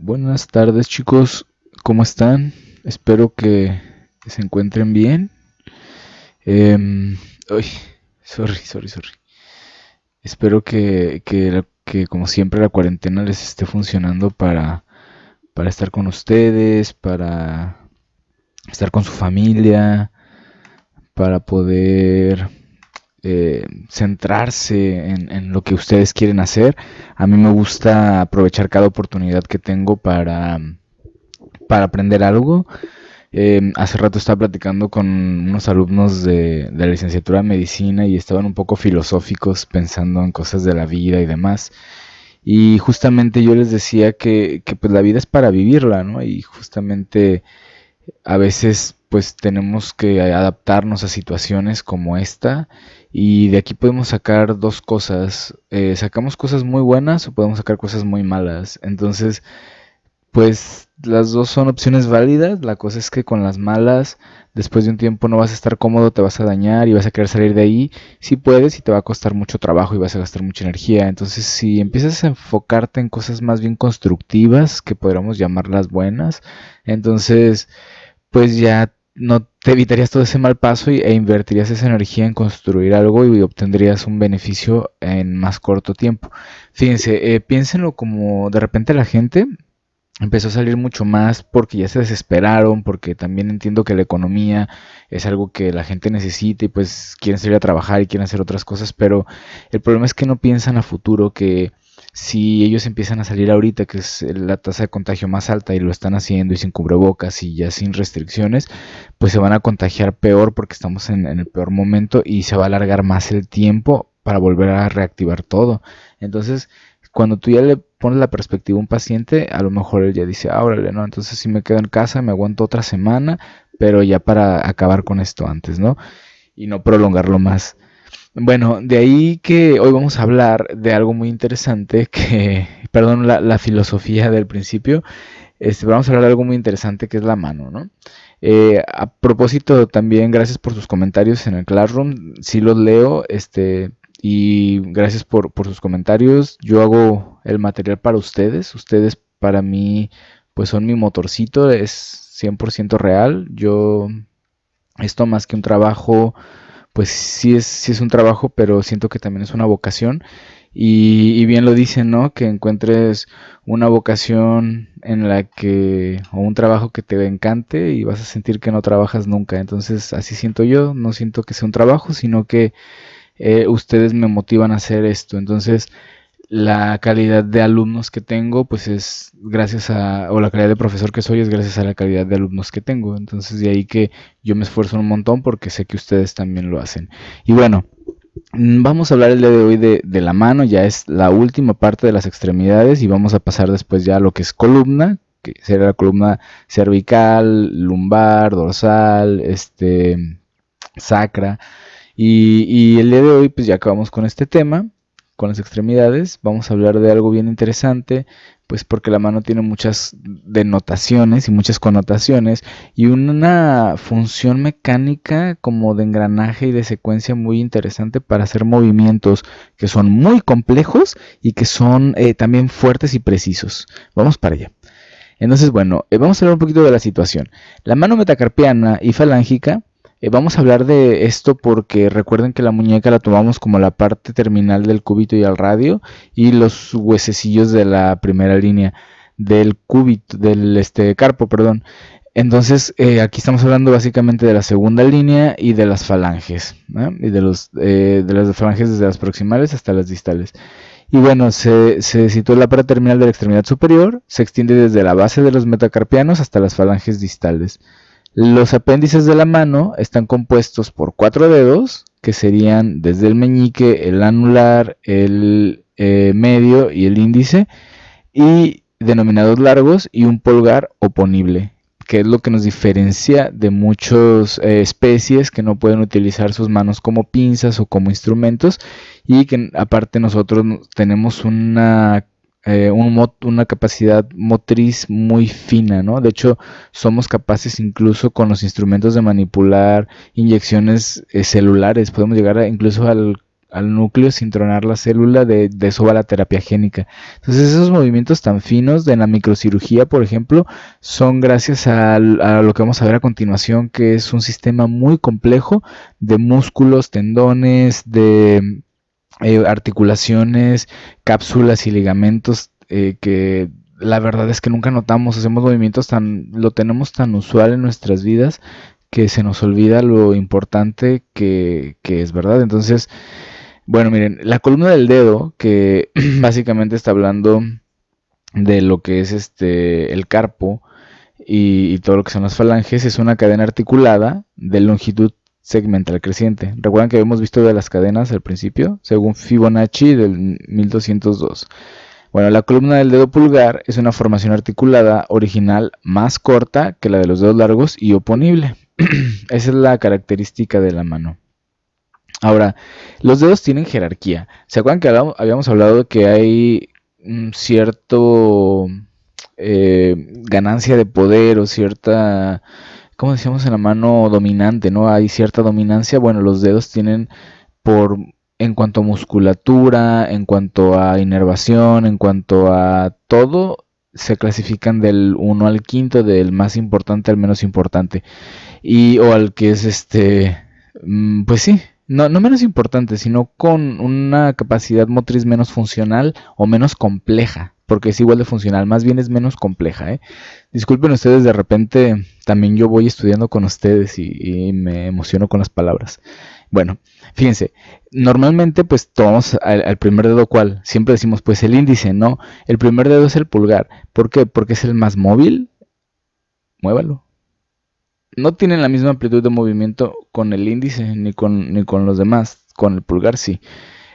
Buenas tardes, chicos, ¿cómo están? Espero que se encuentren bien. Uy, sorry. Espero que como siempre la cuarentena les esté funcionando para estar con ustedes, para estar con su familia, para poder centrarse en lo que ustedes quieren hacer. A mí me gusta aprovechar cada oportunidad que tengo para aprender algo. Hace rato estaba platicando con unos alumnos de la licenciatura de medicina y estaban un poco filosóficos pensando en cosas de la vida y demás. Y justamente yo les decía que pues la vida es para vivirla, ¿no? Y justamente a veces pues tenemos que adaptarnos a situaciones como esta y de aquí podemos sacar dos cosas. Sacamos cosas muy buenas o podemos sacar cosas muy malas. Entonces pues las dos son opciones válidas. La cosa es que con las malas, después de un tiempo no vas a estar cómodo, te vas a dañar y vas a querer salir de ahí. Si puedes y te va a costar mucho trabajo y vas a gastar mucha energía. Entonces, si empiezas a enfocarte en cosas más bien constructivas, que podríamos llamarlas buenas, entonces, pues ya no te evitarías todo ese mal paso e invertirías esa energía en construir algo y obtendrías un beneficio en más corto tiempo. Fíjense, piénsenlo como de repente la gente empezó a salir mucho más porque ya se desesperaron, porque también entiendo que la economía es algo que la gente necesita y pues quieren salir a trabajar y quieren hacer otras cosas, pero el problema es que no piensan a futuro, que si ellos empiezan a salir ahorita, que es la tasa de contagio más alta y lo están haciendo y sin cubrebocas y ya sin restricciones, pues se van a contagiar peor porque estamos en el peor momento y se va a alargar más el tiempo para volver a reactivar todo. Entonces, cuando tú ya le pones la perspectiva a un paciente, a lo mejor él ya dice, ah, órale, no, entonces si me quedo en casa, me aguanto otra semana, pero ya para acabar con esto antes, ¿no? Y no prolongarlo más. Bueno, de ahí que hoy vamos a hablar de algo muy interesante que, perdón, la filosofía del principio, vamos a hablar de algo muy interesante que es la mano, ¿no? A propósito, también gracias por sus comentarios en el Classroom, sí los leo, y gracias por sus comentarios. Yo hago el material para ustedes, ustedes para mí pues son mi motorcito, es 100% real. Yo, esto más que un trabajo, pues sí es un trabajo, pero siento que también es una vocación. Y bien lo dicen, ¿no? Que encuentres una vocación en la que, o un trabajo que te encante y vas a sentir que no trabajas nunca. Entonces, así siento yo, no siento que sea un trabajo, sino que ustedes me motivan a hacer esto. Entonces, la calidad de alumnos que tengo, pues es gracias a, o la calidad de profesor que soy es gracias a la calidad de alumnos que tengo. Entonces, de ahí que yo me esfuerzo un montón porque sé que ustedes también lo hacen. Y bueno, vamos a hablar el día de hoy de la mano, ya es la última parte de las extremidades y vamos a pasar después ya a lo que es columna, que será la columna cervical, lumbar, dorsal, sacra. Y el día de hoy, pues ya acabamos con este tema, con las extremidades. Vamos a hablar de algo bien interesante, pues porque la mano tiene muchas denotaciones y muchas connotaciones y una función mecánica como de engranaje y de secuencia muy interesante para hacer movimientos que son muy complejos y que son también fuertes y precisos. Vamos para allá. Entonces, bueno, vamos a hablar un poquito de la situación. La mano metacarpiana y falángica, vamos a hablar de esto porque recuerden que la muñeca la tomamos como la parte terminal del cúbito y al radio y los huesecillos de la primera línea del cúbito, del carpo, perdón. Entonces, aquí estamos hablando básicamente de la segunda línea y de las falanges, ¿no? Y de las falanges desde las proximales hasta las distales. Y bueno, se sitúa en la parte terminal de la extremidad superior, se extiende desde la base de los metacarpianos hasta las falanges distales. Los apéndices de la mano están compuestos por 4 dedos, que serían desde el meñique, el anular, el medio y el índice, y denominados largos, y un pulgar oponible, que es lo que nos diferencia de muchas especies que no pueden utilizar sus manos como pinzas o como instrumentos, y que aparte nosotros tenemos una capacidad motriz muy fina, ¿no? De hecho, somos capaces incluso con los instrumentos de manipular inyecciones celulares, podemos llegar incluso al núcleo sin tronar la célula, de eso va la terapia génica. Entonces esos movimientos tan finos de la microcirugía, por ejemplo, son gracias a lo que vamos a ver a continuación, que es un sistema muy complejo de músculos, tendones, de articulaciones, cápsulas y ligamentos, que la verdad es que nunca notamos. Hacemos movimientos lo tenemos tan usual en nuestras vidas que se nos olvida lo importante que es, ¿verdad? Entonces, bueno, miren, la columna del dedo, que básicamente está hablando de lo que es el carpo y todo lo que son las falanges, es una cadena articulada de longitud segmental creciente. Recuerdan que habíamos visto de las cadenas al principio, según Fibonacci del 1202. Bueno, la columna del dedo pulgar es una formación articulada original más corta que la de los dedos largos y oponible. Esa es la característica de la mano. Ahora, los dedos tienen jerarquía. ¿Se acuerdan que habíamos hablado de que hay cierto ganancia de poder o cierta, ¿cómo decíamos en la mano dominante, no? Hay cierta dominancia. Bueno, los dedos tienen en cuanto a musculatura, en cuanto a inervación, en cuanto a todo, se clasifican del 1 al 5, del más importante al menos importante. O al que es pues sí, no menos importante, sino con una capacidad motriz menos funcional o menos compleja, porque es igual de funcional, más bien es menos compleja, ¿eh? Disculpen ustedes, de repente también yo voy estudiando con ustedes y me emociono con las palabras. Bueno, fíjense, normalmente pues tomamos al primer dedo, ¿cuál? Siempre decimos pues el índice, ¿no? El primer dedo es el pulgar. ¿Por qué? Porque es el más móvil. Muévalo. No tienen la misma amplitud de movimiento con el índice ni con los demás. Con el pulgar sí.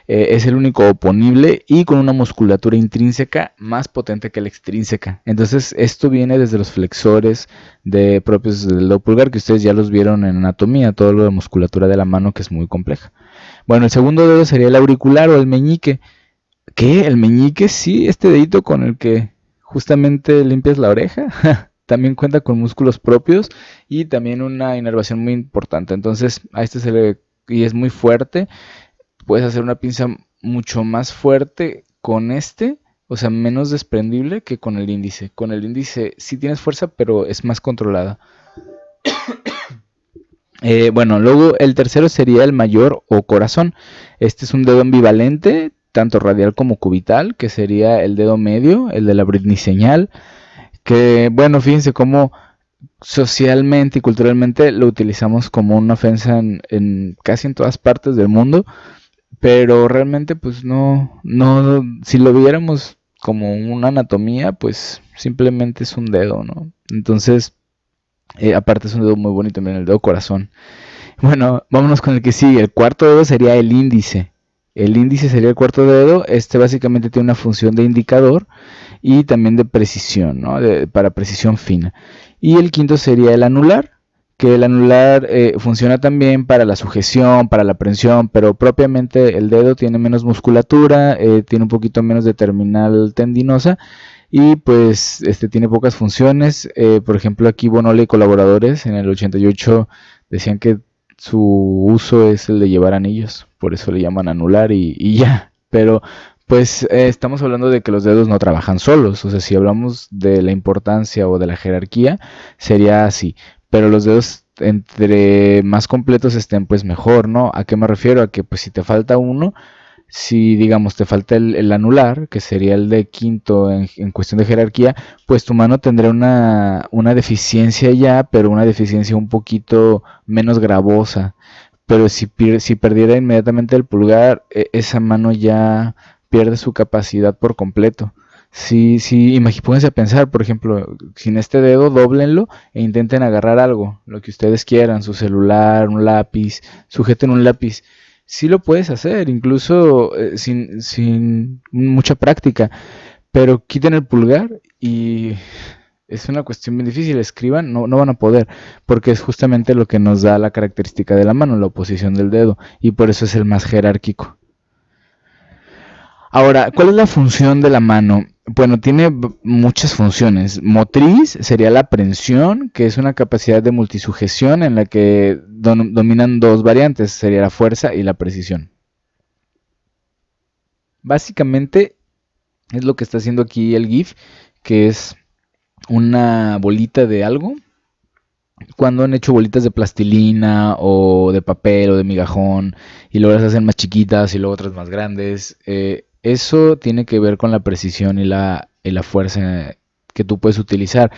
Es el único oponible y con una musculatura intrínseca más potente que la extrínseca. Entonces esto viene desde los flexores propios del dedo pulgar, que ustedes ya los vieron en anatomía, todo lo de musculatura de la mano, que es muy compleja. Bueno, el segundo dedo sería el auricular o el meñique. ¿Qué? ¿El meñique? Sí, este dedito con el que justamente limpias la oreja. También cuenta con músculos propios y también una inervación muy importante. Entonces a y es muy fuerte. Puedes hacer una pinza mucho más fuerte con o sea, menos desprendible que con el índice. Con el índice sí tienes fuerza, pero es más controlada. Bueno, luego el tercero sería el mayor o corazón. Este es un dedo ambivalente, tanto radial como cubital, que sería el dedo medio, el de la bridniseñal, que, bueno, fíjense cómo socialmente y culturalmente lo utilizamos como una ofensa casi en todas partes del mundo. Pero realmente pues no, si lo viéramos como una anatomía, pues simplemente es un dedo, ¿no? Entonces, aparte es un dedo muy bonito también, el dedo corazón. Bueno, vámonos con el que sigue. El cuarto dedo sería el índice. El índice sería el cuarto dedo. Básicamente tiene una función de indicador y también de precisión, ¿no? Para precisión fina. Y el quinto sería el anular, que el anular funciona también para la sujeción, para la prensión, pero propiamente el dedo tiene menos musculatura, tiene un poquito menos de terminal tendinosa y pues tiene pocas funciones. Por ejemplo, aquí Bonole y colaboradores en el 88 decían que su uso es el de llevar anillos, por eso le llaman anular y ya. Pero pues estamos hablando de que los dedos no trabajan solos, o sea, si hablamos de la importancia o de la jerarquía, sería así. Pero los dedos entre más completos estén, pues mejor, ¿no? ¿A qué me refiero? A que pues si te falta uno, si digamos te falta el anular, que sería el de quinto en cuestión de jerarquía, pues tu mano tendrá una deficiencia ya, pero una deficiencia un poquito menos gravosa. Pero si perdiera inmediatamente el pulgar, esa mano ya pierde su capacidad por completo. Sí, pónganse a pensar, por ejemplo, sin este dedo, dóblenlo e intenten agarrar algo, lo que ustedes quieran, su celular, un lápiz, sujeten un lápiz. Sí lo puedes hacer, incluso sin mucha práctica, pero quiten el pulgar y es una cuestión bien difícil. Escriban, no van a poder, porque es justamente lo que nos da la característica de la mano, la oposición del dedo, y por eso es el más jerárquico. Ahora, ¿cuál es la función de la mano? Bueno, tiene muchas funciones. Motriz sería la prensión, que es una capacidad de multisujeción en la que dominan dos variantes, sería la fuerza y la precisión. Básicamente es lo que está haciendo aquí el GIF, que es una bolita de algo. Cuando han hecho bolitas de plastilina o de papel o de migajón y luego las hacen más chiquitas y luego otras más grandes, eso tiene que ver con la precisión y la fuerza que tú puedes utilizar.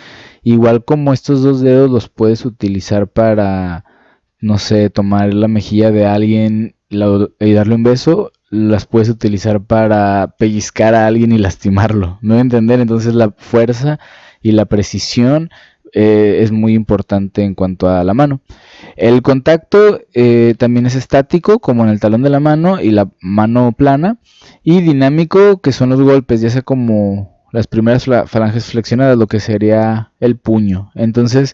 Igual como estos dos dedos los puedes utilizar para, no sé, tomar la mejilla de alguien y darle un beso, las puedes utilizar para pellizcar a alguien y lastimarlo. ¿Me voy a entender? Entonces la fuerza y la precisión es muy importante en cuanto a la mano. El contacto también es estático, como en el talón de la mano y la mano plana, y dinámico, que son los golpes, ya sea como las primeras falanges flexionadas, lo que sería el puño. Entonces,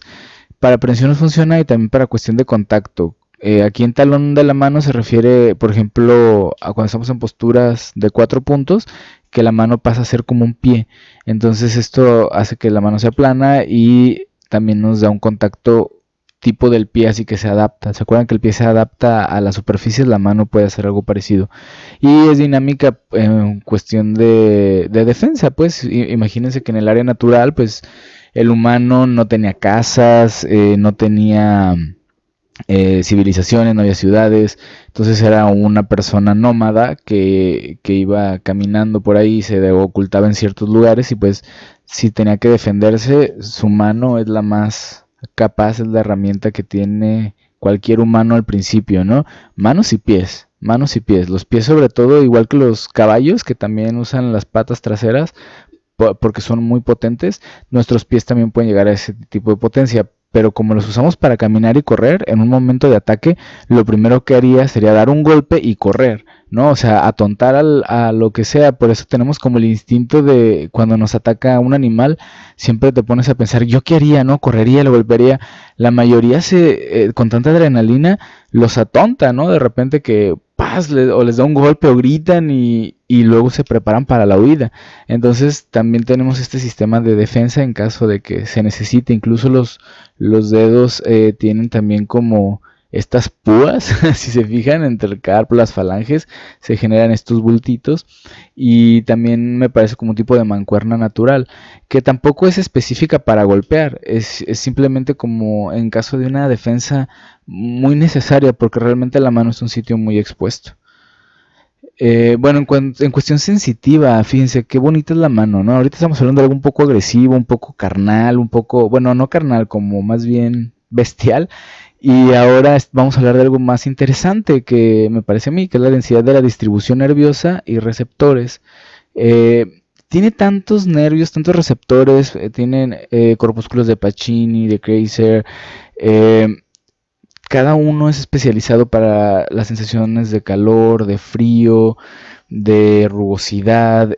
para prensión funciona y también para cuestión de contacto. Aquí en talón de la mano se refiere, por ejemplo, a cuando estamos en posturas de 4 puntos, que la mano pasa a ser como un pie. Entonces esto hace que la mano sea plana y también nos da un contacto tipo del pie, así que se adapta. ¿Se acuerdan que el pie se adapta a las superficies? La mano puede hacer algo parecido. Y es dinámica en cuestión de defensa, pues imagínense que en el área natural, pues el humano no tenía casas, no tenía civilizaciones, no había ciudades, entonces era una persona nómada que iba caminando por ahí, se ocultaba en ciertos lugares y pues si tenía que defenderse, su mano es la más capaz, es la herramienta que tiene cualquier humano al principio, ¿no? Manos y pies, los pies sobre todo, igual que los caballos que también usan las patas traseras, porque son muy potentes, nuestros pies también pueden llegar a ese tipo de potencia. Pero como los usamos para caminar y correr, en un momento de ataque, lo primero que haría sería dar un golpe y correr, ¿no? O sea, atontar a lo que sea. Por eso tenemos como el instinto de cuando nos ataca un animal, siempre te pones a pensar, ¿yo qué haría, no? Correría, lo golpearía. La mayoría con tanta adrenalina los atonta, ¿no? De repente que paz, o les da un golpe o gritan y luego se preparan para la huida. Entonces también tenemos este sistema de defensa en caso de que se necesite. Incluso los dedos tienen también como estas púas, si se fijan, entre el carpo, las falanges, se generan estos bultitos y también me parece como un tipo de mancuerna natural, que tampoco es específica para golpear, es simplemente como en caso de una defensa muy necesaria, porque realmente la mano es un sitio muy expuesto. Bueno, en cuestión sensitiva, fíjense qué bonita es la mano, ¿no? Ahorita estamos hablando de algo un poco agresivo, un poco carnal, un poco, bueno, no carnal, como más bien bestial. Y ahora vamos a hablar de algo más interesante que me parece a mí, que es la densidad de la distribución nerviosa y receptores. Tiene tantos nervios, tantos receptores, tienen corpúsculos de Pacini, de Kreiser, eh, cada uno es especializado para las sensaciones de calor, de frío, de rugosidad.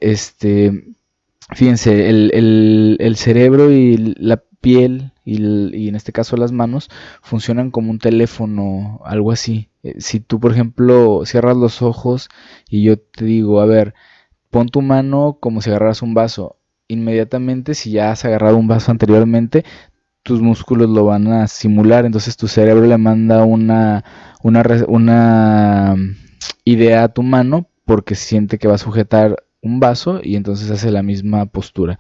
Fíjense, el cerebro y la piel y en este caso las manos funcionan como un teléfono, algo así. Si tú, por ejemplo, cierras los ojos y yo te digo, a ver, pon tu mano como si agarraras un vaso. Inmediatamente, si ya has agarrado un vaso anteriormente, tus músculos lo van a simular, entonces tu cerebro le manda una idea a tu mano porque siente que va a sujetar un vaso y entonces hace la misma postura.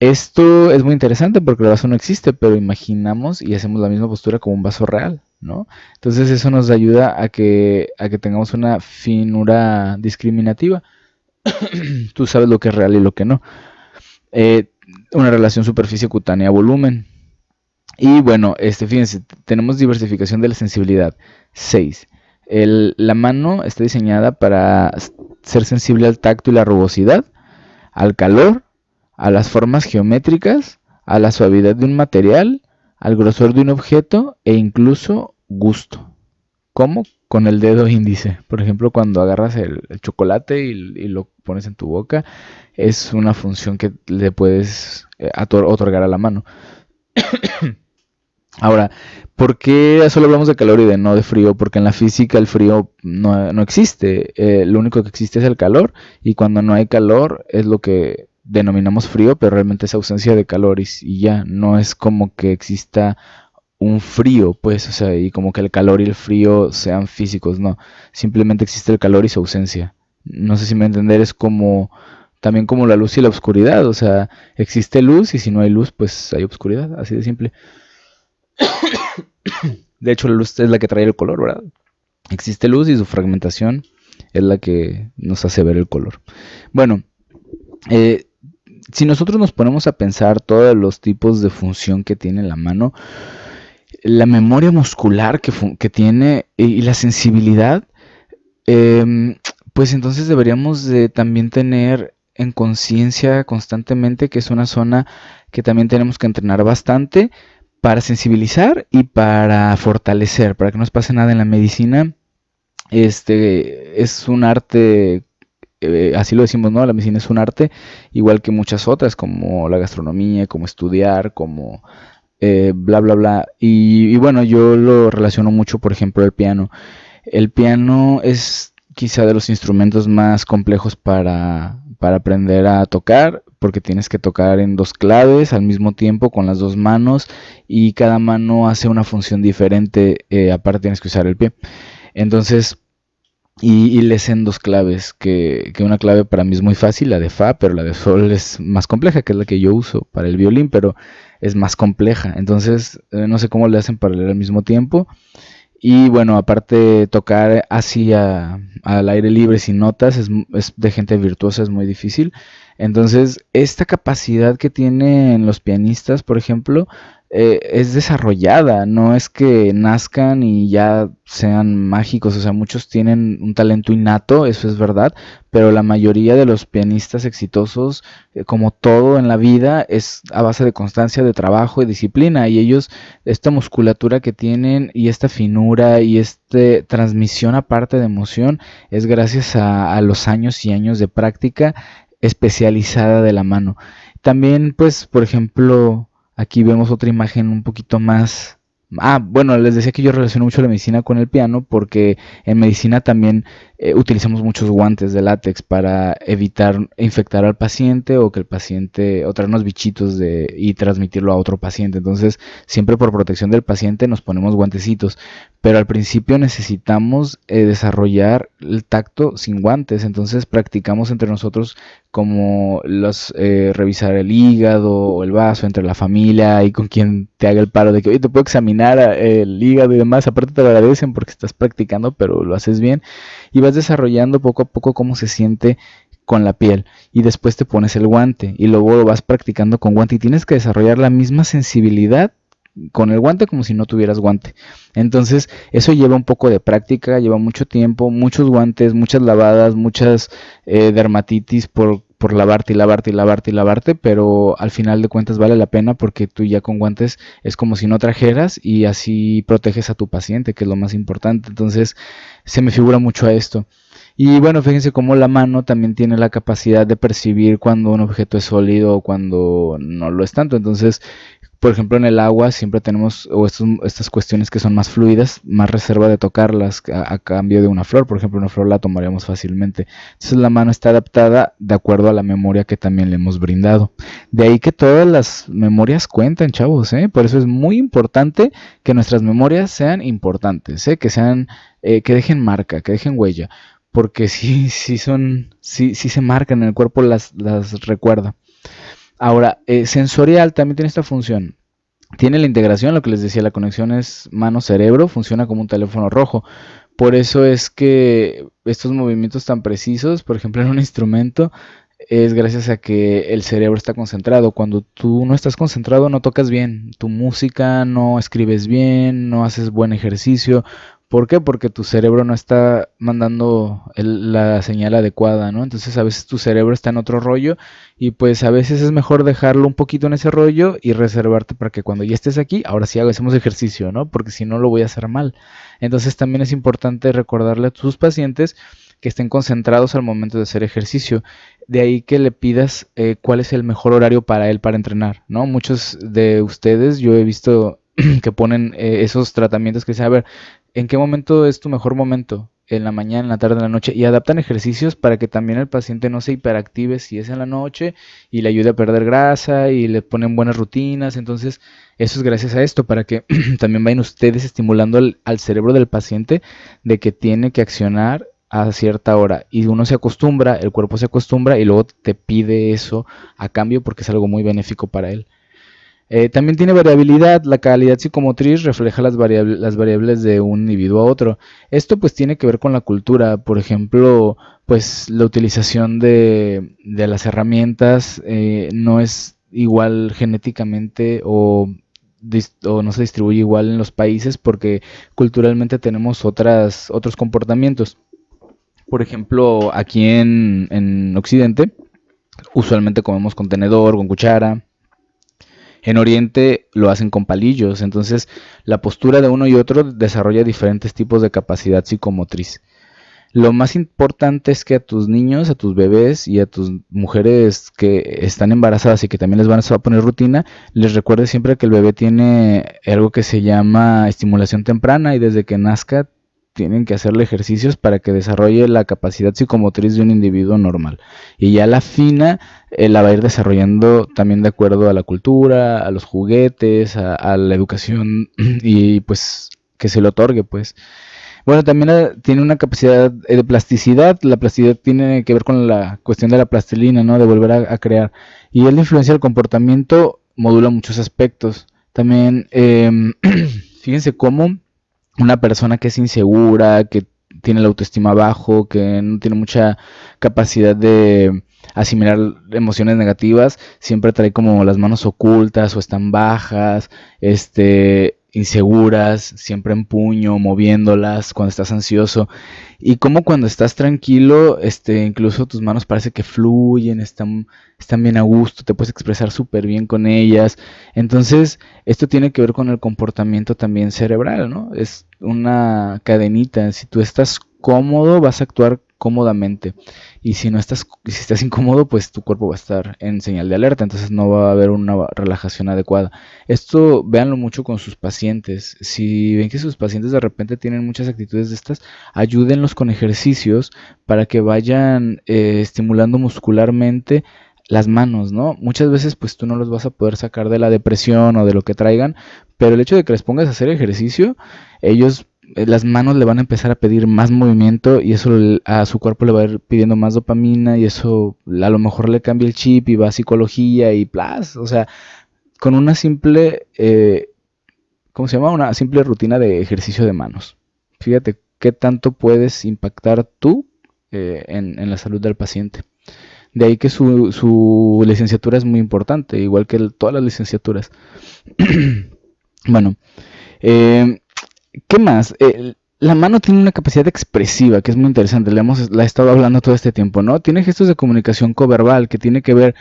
Esto es muy interesante porque el vaso no existe, pero imaginamos y hacemos la misma postura como un vaso real, ¿no? Entonces eso nos ayuda a que tengamos una finura discriminativa. Tú sabes lo que es real y lo que no. Una relación superficie cutánea volumen. Y bueno, fíjense, tenemos diversificación de la sensibilidad. 6. La mano está diseñada para ser sensible al tacto y la rugosidad, al calor, a las formas geométricas, a la suavidad de un material, al grosor de un objeto e incluso gusto. ¿Cómo? Con el dedo índice. Por ejemplo, cuando agarras el chocolate y lo pones en tu boca, es una función que le puedes otorgar a la mano. Ahora, ¿por qué solo hablamos de calor y de no de frío? Porque en la física el frío no existe. Lo único que existe es el calor y cuando no hay calor es lo que denominamos frío, pero realmente es ausencia de calor y ya, no es como que exista un frío, pues, o sea, y como que el calor y el frío sean físicos, no. Simplemente existe el calor y su ausencia. No sé si me entender, es como también como la luz y la oscuridad, o sea, existe luz y si no hay luz, pues hay oscuridad, así de simple. De hecho, la luz es la que trae el color, ¿verdad? Existe luz y su fragmentación es la que nos hace ver el color. Bueno, eh, si nosotros nos ponemos a pensar todos los tipos de función que tiene la mano, la memoria muscular que tiene y la sensibilidad, pues entonces deberíamos de también tener en conciencia constantemente que es una zona que también tenemos que entrenar bastante para sensibilizar y para fortalecer, para que no nos pase nada en la medicina. Es un arte, así lo decimos, ¿no? La medicina es un arte, igual que muchas otras, como la gastronomía, como estudiar, como bla, bla, bla. Y bueno, yo lo relaciono mucho, por ejemplo, el piano. El piano es quizá de los instrumentos más complejos para aprender a tocar, porque tienes que tocar en dos claves al mismo tiempo con las dos manos y cada mano hace una función diferente, aparte tienes que usar el pie. Entonces, y les en dos claves, que una clave para mí es muy fácil, la de fa, pero la de sol es más compleja, que es la que yo uso para el violín, pero es más compleja. Entonces, no sé cómo le hacen para leer al mismo tiempo. Y bueno, aparte tocar así al aire libre sin notas es de gente virtuosa, es muy difícil. Entonces, esta capacidad que tienen los pianistas, por ejemplo, es desarrollada, no es que nazcan y ya sean mágicos, o sea, muchos tienen un talento innato, eso es verdad, pero la mayoría de los pianistas exitosos, como todo en la vida, es a base de constancia, de trabajo y disciplina, y ellos esta musculatura que tienen y esta finura y esta transmisión aparte de emoción es gracias a los años y años de práctica especializada de la mano. También, pues, por ejemplo, aquí vemos otra imagen un poquito más. Ah, bueno, les decía que yo relaciono mucho la medicina con el piano porque en medicina también utilizamos muchos guantes de látex para evitar infectar al paciente o que el paciente, o traernos bichitos y transmitirlo a otro paciente. Entonces, siempre por protección del paciente nos ponemos guantecitos, pero al principio necesitamos desarrollar el tacto sin guantes, entonces practicamos entre nosotros como revisar el hígado o el vaso entre la familia y con quien te haga el paro de que, oye, te puedo examinar el hígado y demás, aparte te lo agradecen porque estás practicando, pero lo haces bien y vas desarrollando poco a poco cómo se siente con la piel y después te pones el guante y luego lo vas practicando con guante y tienes que desarrollar la misma sensibilidad con el guante como si no tuvieras guante. Entonces, eso lleva un poco de práctica, lleva mucho tiempo, muchos guantes, muchas lavadas, muchas dermatitis por lavarte y lavarte y lavarte y lavarte, pero al final de cuentas vale la pena porque tú ya con guantes es como si no trajeras y así proteges a tu paciente, que es lo más importante. Entonces, se me figura mucho a esto. Y bueno, fíjense cómo la mano también tiene la capacidad de percibir cuando un objeto es sólido o cuando no lo es tanto. Entonces, por ejemplo, en el agua siempre tenemos estas cuestiones que son más fluidas, más reserva de tocarlas a cambio de una flor. Por ejemplo, una flor la tomaríamos fácilmente. Entonces la mano está adaptada de acuerdo a la memoria que también le hemos brindado. De ahí que todas las memorias cuentan, chavos, ¿eh? Por eso es muy importante que nuestras memorias sean importantes, ¿eh? Que sean, que dejen marca, que dejen huella. Porque sí se marcan en el cuerpo, las recuerda. Ahora, sensorial también tiene esta función. Tiene la integración, lo que les decía, la conexión es mano-cerebro, funciona como un teléfono rojo. Por eso es que estos movimientos tan precisos, por ejemplo, en un instrumento, es gracias a que el cerebro está concentrado. Cuando tú no estás concentrado, no tocas bien tu música, no escribes bien, no haces buen ejercicio. ¿Por qué? Porque tu cerebro no está mandando la señal adecuada, ¿no? Entonces a veces tu cerebro está en otro rollo y pues a veces es mejor dejarlo un poquito en ese rollo y reservarte para que cuando ya estés aquí, ahora sí hacemos ejercicio, ¿no? Porque si no lo voy a hacer mal. Entonces también es importante recordarle a tus pacientes que estén concentrados al momento de hacer ejercicio. De ahí que le pidas cuál es el mejor horario para él para entrenar, ¿no? Muchos de ustedes, yo he visto que ponen esos tratamientos que dicen, a ver, ¿en qué momento es tu mejor momento? En la mañana, en la tarde, en la noche. Y adaptan ejercicios para que también el paciente no se hiperactive si es en la noche y le ayude a perder grasa y le ponen buenas rutinas. Entonces, eso es gracias a esto, para que también vayan ustedes estimulando al cerebro del paciente de que tiene que accionar a cierta hora y uno se acostumbra, el cuerpo se acostumbra y luego te pide eso a cambio porque es algo muy benéfico para él. También tiene variabilidad, la calidad psicomotriz refleja las variables de un individuo a otro. Esto pues tiene que ver con la cultura, por ejemplo, pues la utilización de las herramientas no es igual genéticamente o no se distribuye igual en los países porque culturalmente tenemos otros comportamientos. Por ejemplo, aquí en Occidente, usualmente comemos con tenedor, con cuchara. En Oriente lo hacen con palillos, entonces la postura de uno y otro desarrolla diferentes tipos de capacidad psicomotriz. Lo más importante es que a tus niños, a tus bebés y a tus mujeres que están embarazadas y que también les van a poner rutina, les recuerdes siempre que el bebé tiene algo que se llama estimulación temprana y desde que nazca tienen que hacerle ejercicios para que desarrolle la capacidad psicomotriz de un individuo normal. Y ya la fina la va a ir desarrollando también de acuerdo a la cultura, a los juguetes, a la educación y pues que se le otorgue pues. Bueno, también tiene una capacidad de plasticidad. La plasticidad tiene que ver con la cuestión de la plastilina, ¿no? De volver a crear. Y la influencia del comportamiento modula muchos aspectos. También, fíjense cómo una persona que es insegura, que tiene la autoestima bajo, que no tiene mucha capacidad de asimilar emociones negativas, siempre trae como las manos ocultas o están bajas, inseguras, siempre en puño, moviéndolas cuando estás ansioso. Y como cuando estás tranquilo, incluso tus manos parece que fluyen, están bien a gusto, te puedes expresar súper bien con ellas. Entonces, esto tiene que ver con el comportamiento también cerebral, ¿no? Es una cadenita. Si tú estás cómodo, vas a actuar cómodamente. Y si estás incómodo, pues tu cuerpo va a estar en señal de alerta, entonces no va a haber una relajación adecuada. Esto véanlo mucho con sus pacientes. Si ven que sus pacientes de repente tienen muchas actitudes de estas, ayúdenlos con ejercicios para que vayan estimulando muscularmente las manos, ¿no? Muchas veces pues tú no los vas a poder sacar de la depresión o de lo que traigan, pero el hecho de que les pongas a hacer ejercicio, ellos las manos le van a empezar a pedir más movimiento y eso a su cuerpo le va a ir pidiendo más dopamina y eso a lo mejor le cambia el chip y va a psicología y plas, o sea, con una simple, ¿cómo se llama? Una simple rutina de ejercicio de manos. Fíjate qué tanto puedes impactar tú en la salud del paciente. De ahí que su licenciatura es muy importante, igual que todas las licenciaturas. Bueno, eh, ¿qué más? La mano tiene una capacidad expresiva que es muy interesante, la he estado hablando todo este tiempo, ¿no? Tiene gestos de comunicación coverbal que tiene que ver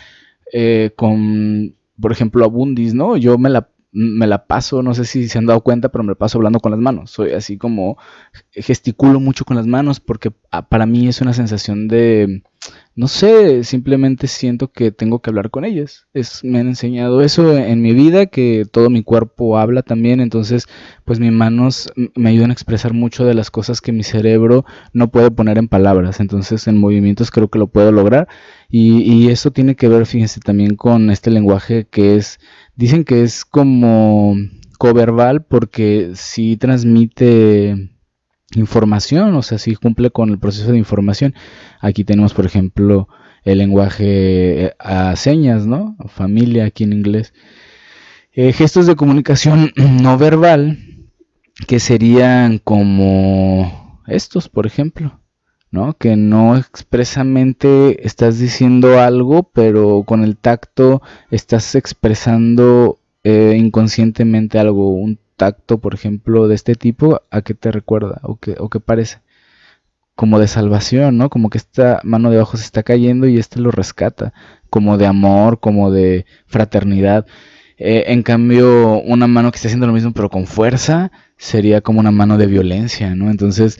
con, por ejemplo, Abundis, ¿no? Yo me la paso, no sé si se han dado cuenta, pero me la paso hablando con las manos. Soy así como gesticulo mucho con las manos porque para mí es una sensación de, no sé, simplemente siento que tengo que hablar con ellas. Me han enseñado eso en mi vida, que todo mi cuerpo habla también, entonces pues mis manos me ayudan a expresar mucho de las cosas que mi cerebro no puede poner en palabras, entonces en movimientos creo que lo puedo lograr y eso tiene que ver, fíjense, también con este lenguaje que dicen que es como coverbal porque sí transmite información, o sea, sí cumple con el proceso de información. Aquí tenemos, por ejemplo, el lenguaje a señas, ¿no? Familia aquí en inglés. Gestos de comunicación no verbal, que serían como estos, por ejemplo, ¿no? Que no expresamente estás diciendo algo, pero con el tacto estás expresando inconscientemente algo. Un tacto, por ejemplo, de este tipo, ¿a qué te recuerda? O qué parece? Como de salvación, ¿no? Como que esta mano de abajo se está cayendo y este lo rescata, como de amor, como de fraternidad. En cambio, una mano que está haciendo lo mismo pero con fuerza sería como una mano de violencia, ¿no? Entonces,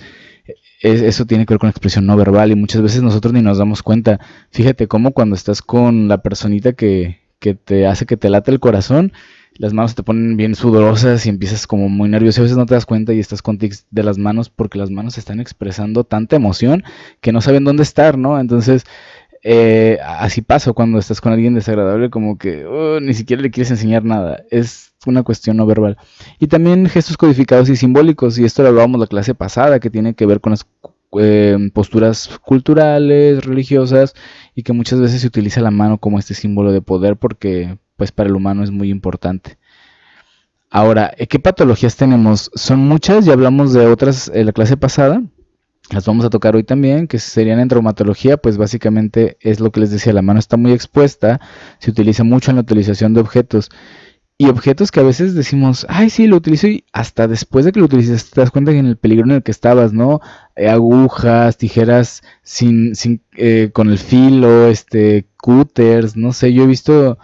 eso tiene que ver con la expresión no verbal y muchas veces nosotros ni nos damos cuenta. Fíjate cómo cuando estás con la personita que te hace que te late el corazón, las manos te ponen bien sudorosas y empiezas como muy nervioso. A veces no te das cuenta y estás con tics de las manos porque las manos están expresando tanta emoción que no saben dónde estar, ¿no? Entonces, así pasa cuando estás con alguien desagradable, como que ni siquiera le quieres enseñar nada. Es una cuestión no verbal. Y también gestos codificados y simbólicos, y esto lo hablábamos la clase pasada, que tiene que ver con las posturas culturales, religiosas, y que muchas veces se utiliza la mano como este símbolo de poder porque pues para el humano es muy importante. Ahora, ¿qué patologías tenemos? Son muchas, ya hablamos de otras en la clase pasada, las vamos a tocar hoy también, que serían en traumatología, pues básicamente es lo que les decía, la mano está muy expuesta, se utiliza mucho en la utilización de objetos, y objetos que a veces decimos, ay, sí, lo utilizo, y hasta después de que lo utilices te das cuenta que en el peligro en el que estabas, ¿no? Agujas, tijeras con el filo, cúters, no sé, yo he visto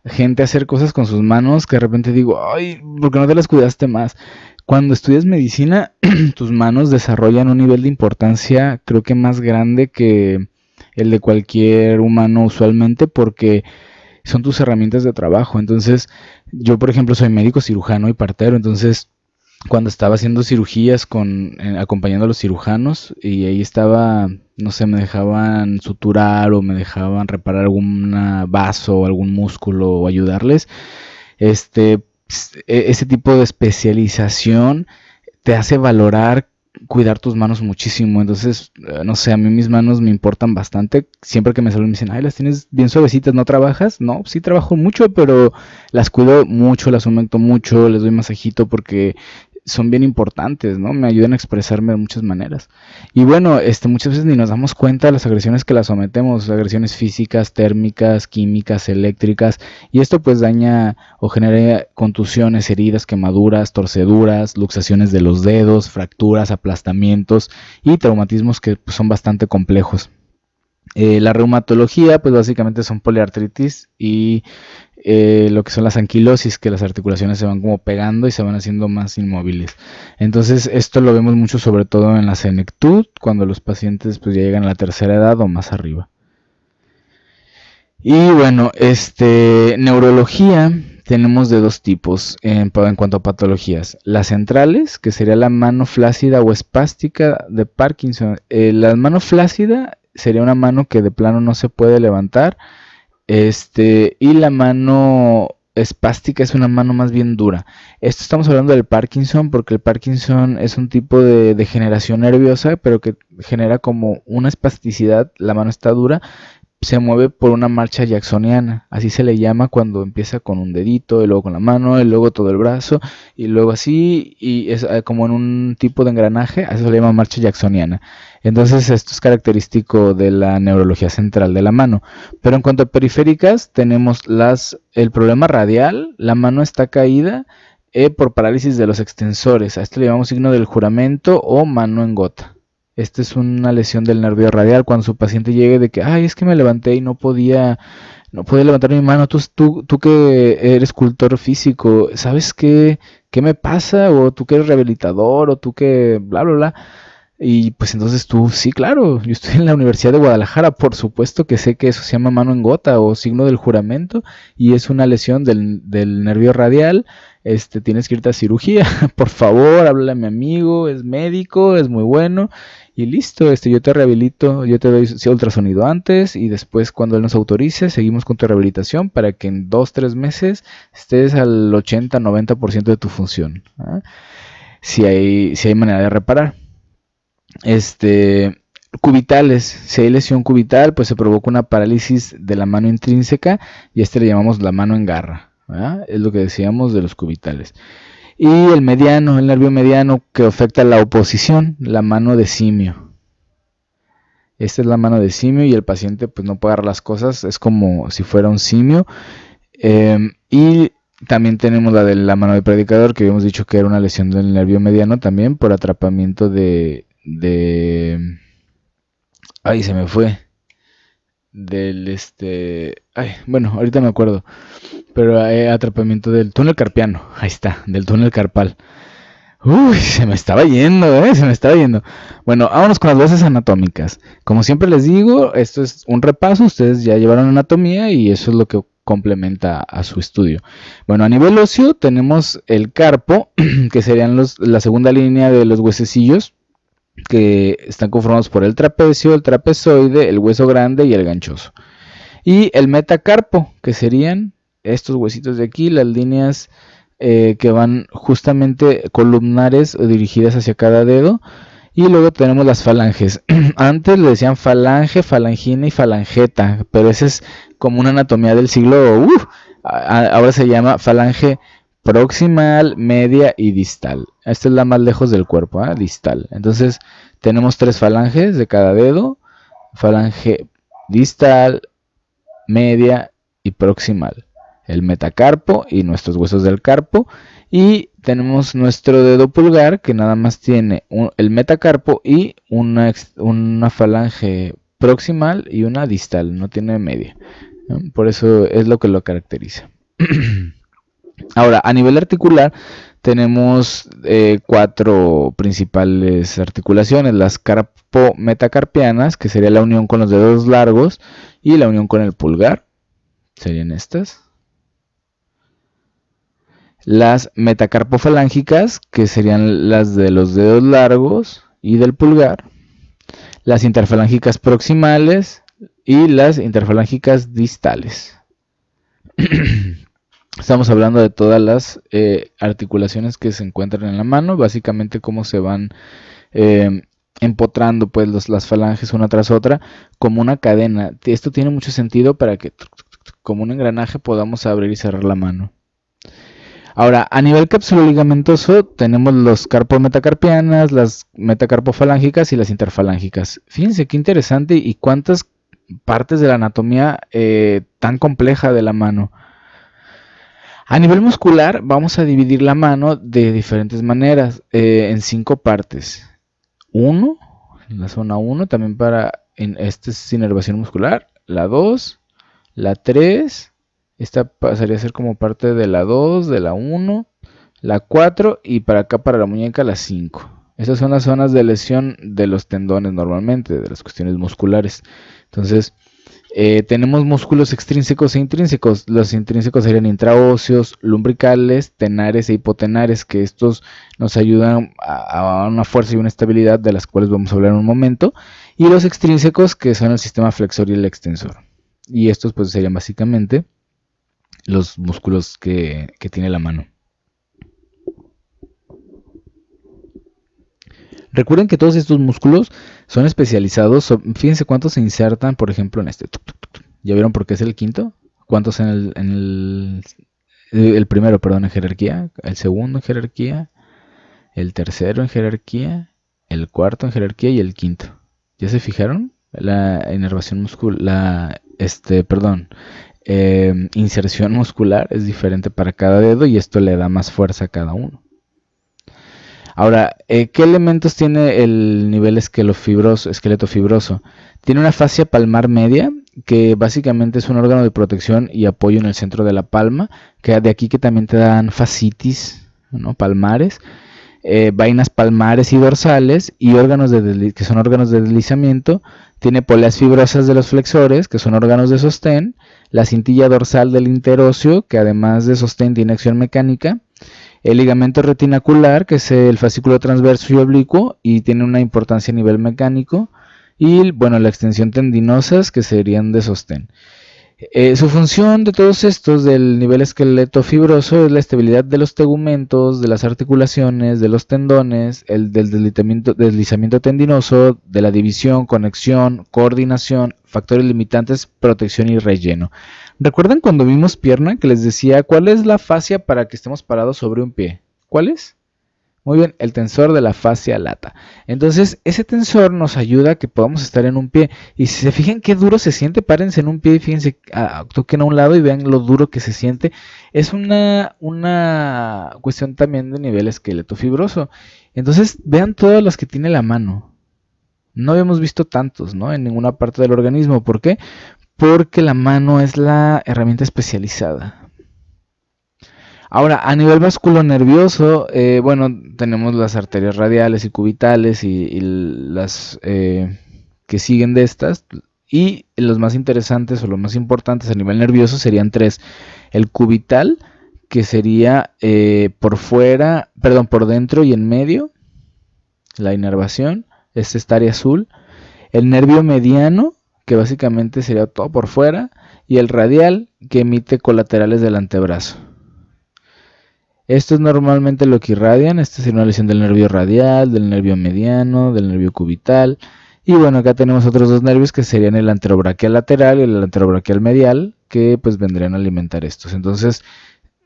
gente hacer cosas con sus manos que de repente digo, ay, ¿por qué no te las cuidaste más? Cuando estudias medicina, tus manos desarrollan un nivel de importancia, creo que más grande que el de cualquier humano usualmente, porque son tus herramientas de trabajo. Entonces, yo, por ejemplo, soy médico cirujano y partero, entonces cuando estaba haciendo cirugías acompañando a los cirujanos y ahí estaba, no sé, me dejaban suturar o me dejaban reparar algún vaso o algún músculo o ayudarles, ese tipo de especialización te hace valorar cuidar tus manos muchísimo. Entonces, no sé, a mí mis manos me importan bastante. Siempre que me saludan me dicen, ay, las tienes bien suavecitas, ¿no trabajas? No, sí trabajo mucho, pero las cuido mucho, las aumento mucho, les doy masajito porque son bien importantes, ¿no? Me ayudan a expresarme de muchas maneras. Y bueno, muchas veces ni nos damos cuenta de las agresiones que las sometemos, agresiones físicas, térmicas, químicas, eléctricas, y esto pues daña o genera contusiones, heridas, quemaduras, torceduras, luxaciones de los dedos, fracturas, aplastamientos y traumatismos que pues, son bastante complejos. La reumatología, pues básicamente son poliartritis y lo que son las anquilosis, que las articulaciones se van como pegando y se van haciendo más inmóviles. Entonces esto lo vemos mucho sobre todo en la senectud, cuando los pacientes pues ya llegan a la tercera edad o más arriba. Y bueno, neurología tenemos de dos tipos en cuanto a patologías. Las centrales, que sería la mano flácida o espástica de Parkinson. La mano flácida sería una mano que de plano no se puede levantar. Y la mano espástica es una mano más bien dura. Esto estamos hablando del Parkinson porque el Parkinson es un tipo de degeneración nerviosa, pero que genera como una espasticidad, la mano está dura, se mueve por una marcha jacksoniana, así se le llama cuando empieza con un dedito, y luego con la mano, y luego todo el brazo, y luego así, y es como en un tipo de engranaje, a eso se le llama marcha jacksoniana. Entonces esto es característico de la neurología central de la mano. Pero en cuanto a periféricas, tenemos el problema radial, la mano está caída por parálisis de los extensores, a esto le llamamos signo del juramento o mano en gota. Esta es una lesión del nervio radial cuando su paciente llegue de que, ay, es que me levanté y no podía levantar mi mano. Tú que eres escultor físico, ¿sabes qué me pasa? O tú que eres rehabilitador, o tú que bla, bla, bla. Y pues entonces tú, sí, claro, yo estoy en la Universidad de Guadalajara, por supuesto que sé que eso se llama mano en gota o signo del juramento y es una lesión del nervio radial. Tienes que irte a cirugía, por favor, háblale a mi amigo, es médico, es muy bueno y listo, yo te rehabilito, yo te doy ultrasonido antes y después cuando él nos autorice seguimos con tu rehabilitación para que en 2-3 meses estés al 80-90% de tu función, ¿eh? Si hay manera de reparar. Cubitales, si hay lesión cubital, pues se provoca una parálisis de la mano intrínseca y le llamamos la mano en garra, ¿verdad? Es lo que decíamos de los cubitales. Y el mediano, el nervio mediano que afecta la oposición, la mano de simio. Esta es la mano de simio y el paciente pues no puede agarrar las cosas, es como si fuera un simio. Y también tenemos la de la mano de predicador, que habíamos dicho que era una lesión del nervio mediano también por atrapamiento ay, se me fue. Bueno, ahorita me acuerdo. Pero atrapamiento del túnel carpiano. Ahí está, del túnel carpal. Uy, se me estaba yendo, se me estaba yendo. Bueno, vámonos con las bases anatómicas. Como siempre les digo, esto es un repaso. Ustedes ya llevaron anatomía y eso es lo que complementa a su estudio. Bueno, a nivel óseo tenemos el carpo, que serían la segunda línea de los huesecillos, que están conformados por el trapecio, el trapezoide, el hueso grande y el ganchoso. Y el metacarpo, que serían estos huesitos de aquí, las líneas que van justamente columnares o dirigidas hacia cada dedo. Y luego tenemos las falanges. Antes le decían falange, falangina y falangeta, pero esa es como una anatomía del siglo. Ahora se llama falange proximal, media y distal. Esta es la más lejos del cuerpo, distal. Entonces tenemos 3 falanges de cada dedo: falange distal, media y proximal. El metacarpo y nuestros huesos del carpo. Y tenemos nuestro dedo pulgar, que nada más tiene el metacarpo y una falange proximal y una distal, no tiene media, ¿no? Por eso es lo que lo caracteriza. Ahora, a nivel articular, tenemos 4 principales articulaciones: las carpo-metacarpianas, que sería la unión con los dedos largos, y la unión con el pulgar, serían estas. Las metacarpofalángicas, que serían las de los dedos largos y del pulgar. Las interfalángicas proximales y las interfalángicas distales. Estamos hablando de todas las articulaciones que se encuentran en la mano, básicamente cómo se van empotrando pues las falanges una tras otra como una cadena. Esto tiene mucho sentido para que como un engranaje podamos abrir y cerrar la mano. Ahora, a nivel capsuloligamentoso tenemos los carpometacarpianas, las metacarpofalángicas y las interfalángicas. Fíjense qué interesante y cuántas partes de la anatomía tan compleja de la mano. A nivel muscular vamos a dividir la mano de diferentes maneras, en 5 partes. 1, la zona 1, también esta es inervación muscular. La 2, la 3, esta pasaría a ser como parte de la 2, de la 1, la 4 y para acá para la muñeca la 5. Estas son las zonas de lesión de los tendones normalmente, de las cuestiones musculares. Entonces, tenemos músculos extrínsecos e intrínsecos. Los intrínsecos serían intraóseos, lumbricales, tenares e hipotenares, que estos nos ayudan a una fuerza y una estabilidad, de las cuales vamos a hablar en un momento. Y los extrínsecos, que son el sistema flexor y el extensor. Y estos pues serían básicamente los músculos que tiene la mano. Recuerden que todos estos músculos son especializados. Fíjense cuántos se insertan, por ejemplo, en este. ¿Ya vieron por qué es el quinto? ¿Cuántos en el primero, perdón, en jerarquía? El segundo en jerarquía. El tercero en jerarquía. El cuarto en jerarquía y el quinto. ¿Ya se fijaron? La inervación muscular, inserción muscular es diferente para cada dedo y esto le da más fuerza a cada uno. Ahora, ¿qué elementos tiene el nivel esqueleto fibroso? Tiene una fascia palmar media, que básicamente es un órgano de protección y apoyo en el centro de la palma, que de aquí que también te dan fascitis, ¿no? Palmares, vainas palmares y dorsales, y órganos que son órganos de deslizamiento. Tiene poleas fibrosas de los flexores, que son órganos de sostén, la cintilla dorsal del interóseo, que además de sostén tiene acción mecánica, el ligamento retinacular, que es el fascículo transverso y oblicuo y tiene una importancia a nivel mecánico, y bueno, la extensión tendinosas, que serían de sostén. Su función de todos estos del nivel esqueleto fibroso es la estabilidad de los tegumentos, de las articulaciones, de los tendones, del deslizamiento tendinoso, de la división, conexión, coordinación, factores limitantes, protección y relleno. ¿Recuerdan cuando vimos pierna que les decía cuál es la fascia para que estemos parados sobre un pie? ¿Cuál es? Muy bien, el tensor de la fascia lata. Entonces, ese tensor nos ayuda a que podamos estar en un pie. Y si se fijan qué duro se siente, párense en un pie y fíjense, toquen a un lado y vean lo duro que se siente. Es una cuestión también de nivel esqueleto fibroso. Entonces, vean todas las que tiene la mano. No habíamos visto tantos, ¿no? En ninguna parte del organismo. ¿Por qué? Porque la mano es la herramienta especializada. Ahora, a nivel vasculonervioso, tenemos las arterias radiales y cubitales y las que siguen de estas. Y los más interesantes o los más importantes a nivel nervioso serían 3. El cubital, que sería por dentro y en medio, la inervación, esta área azul. El nervio mediano, que básicamente sería todo por fuera. Y el radial, que emite colaterales del antebrazo. Esto es normalmente lo que irradian. Esta es una lesión del nervio radial, del nervio mediano, del nervio cubital. Y bueno, acá tenemos otros dos nervios que serían el anterobraquial lateral y el anterobraquial medial, que pues vendrían a alimentar estos. Entonces,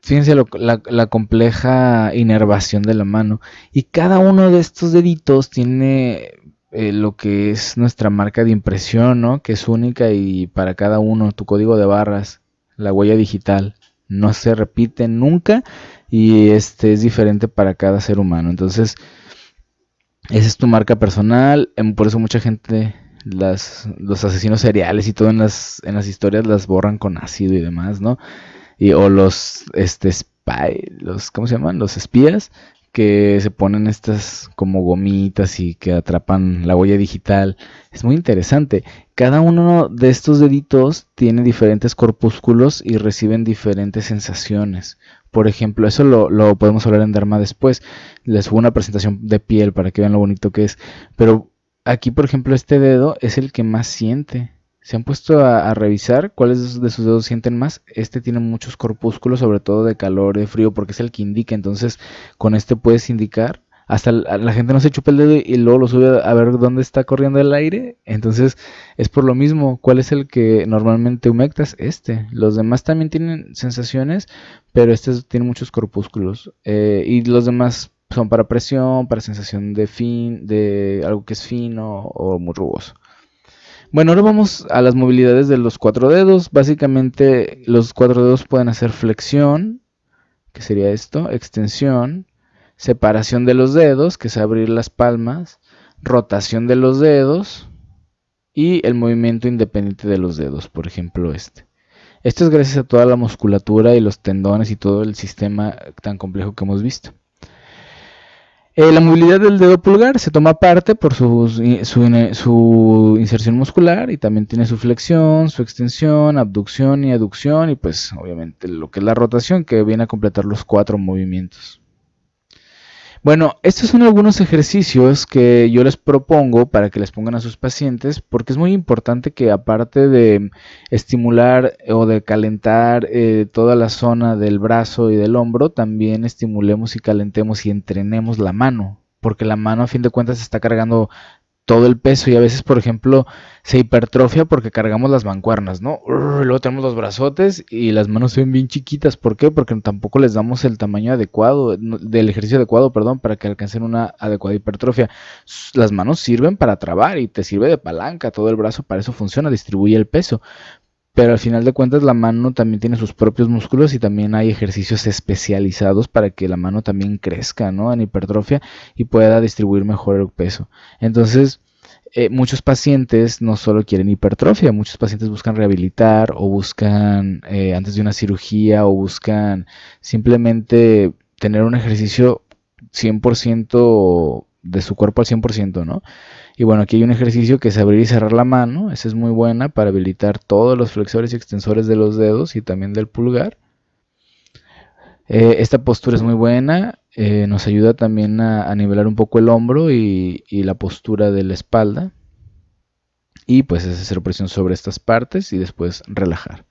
fíjense la compleja inervación de la mano. Y cada uno de estos deditos tiene lo que es nuestra marca de impresión, ¿no? Que es única y para cada uno, tu código de barras, la huella digital, no se repite nunca y es diferente para cada ser humano. Entonces, esa es tu marca personal. Por eso mucha gente, los asesinos seriales y todo en las historias las borran con ácido y demás, ¿no? O los ¿cómo se llaman? Los espías que se ponen estas como gomitas y que atrapan la huella digital. Es muy interesante. Cada uno de estos deditos tiene diferentes corpúsculos y reciben diferentes sensaciones. Por ejemplo, eso lo podemos hablar en Dharma después. Les subo una presentación de piel para que vean lo bonito que es. Pero aquí, por ejemplo, este dedo es el que más siente. ¿Se han puesto a revisar cuáles de sus dedos sienten más? Este tiene muchos corpúsculos, sobre todo de calor, de frío, porque es el que indica. Entonces, con este puedes indicar. Hasta la gente no se chupa el dedo y luego lo sube a ver dónde está corriendo el aire. Entonces, es por lo mismo. ¿Cuál es el que normalmente humectas? Este. Los demás también tienen sensaciones, pero este tiene muchos corpúsculos. Y los demás son para presión, para sensación de algo que es fino o muy rugoso. Bueno, ahora vamos a las movilidades de los cuatro dedos. Básicamente los cuatro dedos pueden hacer flexión, que sería esto, extensión, separación de los dedos, que es abrir las palmas, rotación de los dedos y el movimiento independiente de los dedos, por ejemplo este. Esto es gracias a toda la musculatura y los tendones y todo el sistema tan complejo que hemos visto. La movilidad del dedo pulgar se toma parte por su inserción muscular y también tiene su flexión, su extensión, abducción y aducción y pues obviamente lo que es la rotación que viene a completar los cuatro movimientos. Bueno, estos son algunos ejercicios que yo les propongo para que les pongan a sus pacientes porque es muy importante que aparte de estimular o de calentar toda la zona del brazo y del hombro, también estimulemos y calentemos y entrenemos la mano, porque la mano a fin de cuentas está cargando todo el peso y a veces, por ejemplo, se hipertrofia porque cargamos las mancuernas, ¿no? Luego tenemos los brazotes y las manos se ven bien chiquitas. ¿Por qué? Porque tampoco les damos el tamaño adecuado, del ejercicio adecuado, perdón, para que alcancen una adecuada hipertrofia. Las manos sirven para trabar y te sirve de palanca, todo el brazo para eso funciona, distribuye el peso. Pero al final de cuentas la mano también tiene sus propios músculos y también hay ejercicios especializados para que la mano también crezca, ¿no? En hipertrofia y pueda distribuir mejor el peso. Entonces, muchos pacientes no solo quieren hipertrofia, muchos pacientes buscan rehabilitar o buscan antes de una cirugía o buscan simplemente tener un ejercicio 100% de su cuerpo al 100%, ¿no? Y bueno, aquí hay un ejercicio que es abrir y cerrar la mano. Esa es muy buena para habilitar todos los flexores y extensores de los dedos y también del pulgar. Esta postura es muy buena. Nos ayuda también a nivelar un poco el hombro y la postura de la espalda. Y pues es hacer presión sobre estas partes y después relajar.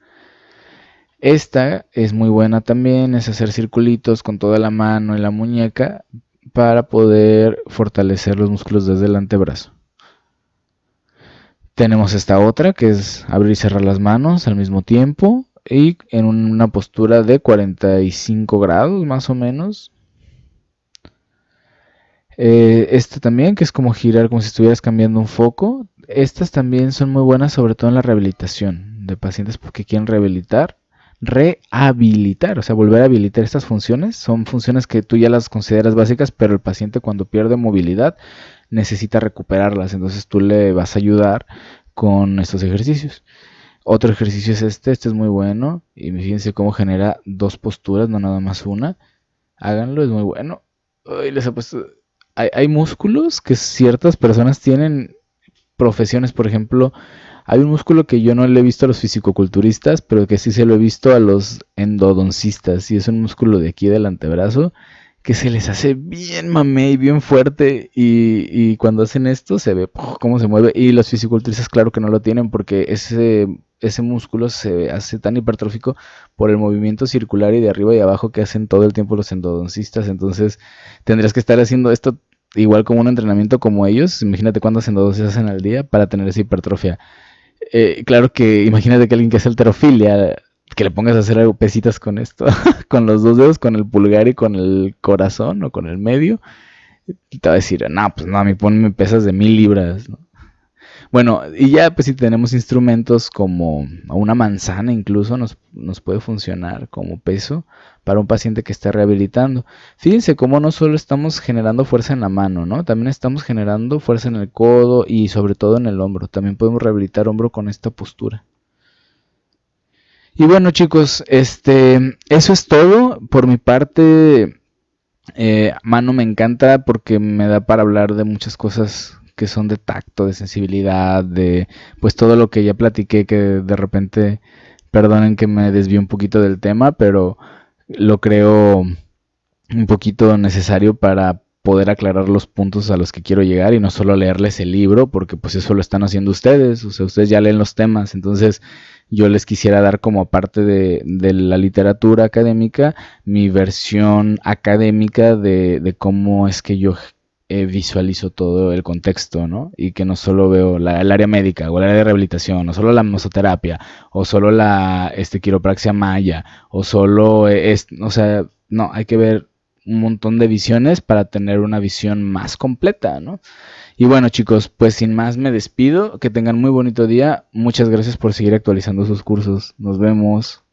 Esta es muy buena también, es hacer circulitos con toda la mano y la muñeca para poder fortalecer los músculos desde el antebrazo. Tenemos esta otra que es abrir y cerrar las manos al mismo tiempo y en una postura de 45 grados más o menos. Esta también que es como girar como si estuvieras cambiando un foco. Estas también son muy buenas sobre todo en la rehabilitación de pacientes porque quieren rehabilitar, o sea, volver a habilitar estas funciones. Son funciones que tú ya las consideras básicas, pero el paciente cuando pierde movilidad necesita recuperarlas, entonces tú le vas a ayudar con estos ejercicios. Otro ejercicio es este es muy bueno y fíjense cómo genera dos posturas, no nada más una. Háganlo, es muy bueno. Uy, les he puesto... hay músculos que ciertas personas tienen profesiones, por ejemplo, hay un músculo que yo no le he visto a los fisicoculturistas, pero que sí se lo he visto a los endodoncistas, y es un músculo de aquí del antebrazo que se les hace bien mamey, bien fuerte, y cuando hacen esto se ve cómo se mueve, y los fisiculturistas claro que no lo tienen porque ese músculo se hace tan hipertrófico por el movimiento circular y de arriba y abajo que hacen todo el tiempo los endodoncistas. Entonces tendrías que estar haciendo esto igual como un entrenamiento como ellos. Imagínate cuántas endodoncias hacen al día para tener esa hipertrofia. Claro que imagínate que alguien que hace halterofilia, que le pongas a hacer algo, pesitas con esto, con los dos dedos, con el pulgar y con el corazón o con el medio, y te va a decir, no, pues no, a mí ponme pesas de 1000 libras, ¿no? Bueno, y ya pues si tenemos instrumentos como una manzana incluso nos puede funcionar como peso para un paciente que esté rehabilitando. Fíjense cómo no solo estamos generando fuerza en la mano, ¿no? También estamos generando fuerza en el codo y sobre todo en el hombro. También podemos rehabilitar hombro con esta postura. Y bueno chicos, eso es todo. Por mi parte, mano me encanta porque me da para hablar de muchas cosas que son de tacto, de sensibilidad, de pues todo lo que ya platiqué que de repente, perdonen que me desvío un poquito del tema, pero lo creo un poquito necesario para poder aclarar los puntos a los que quiero llegar y no solo leerles el libro, porque pues eso lo están haciendo ustedes, o sea, ustedes ya leen los temas, entonces yo les quisiera dar como parte de la literatura académica mi versión académica de cómo es que yo visualizo todo el contexto, ¿no? Y que no solo veo el área médica o el área de rehabilitación, o solo la mesoterapia, o solo la quiropraxia maya, o solo o sea, no, hay que ver un montón de visiones para tener una visión más completa, ¿no? Y bueno chicos, pues sin más me despido, que tengan muy bonito día, muchas gracias por seguir actualizando sus cursos, nos vemos.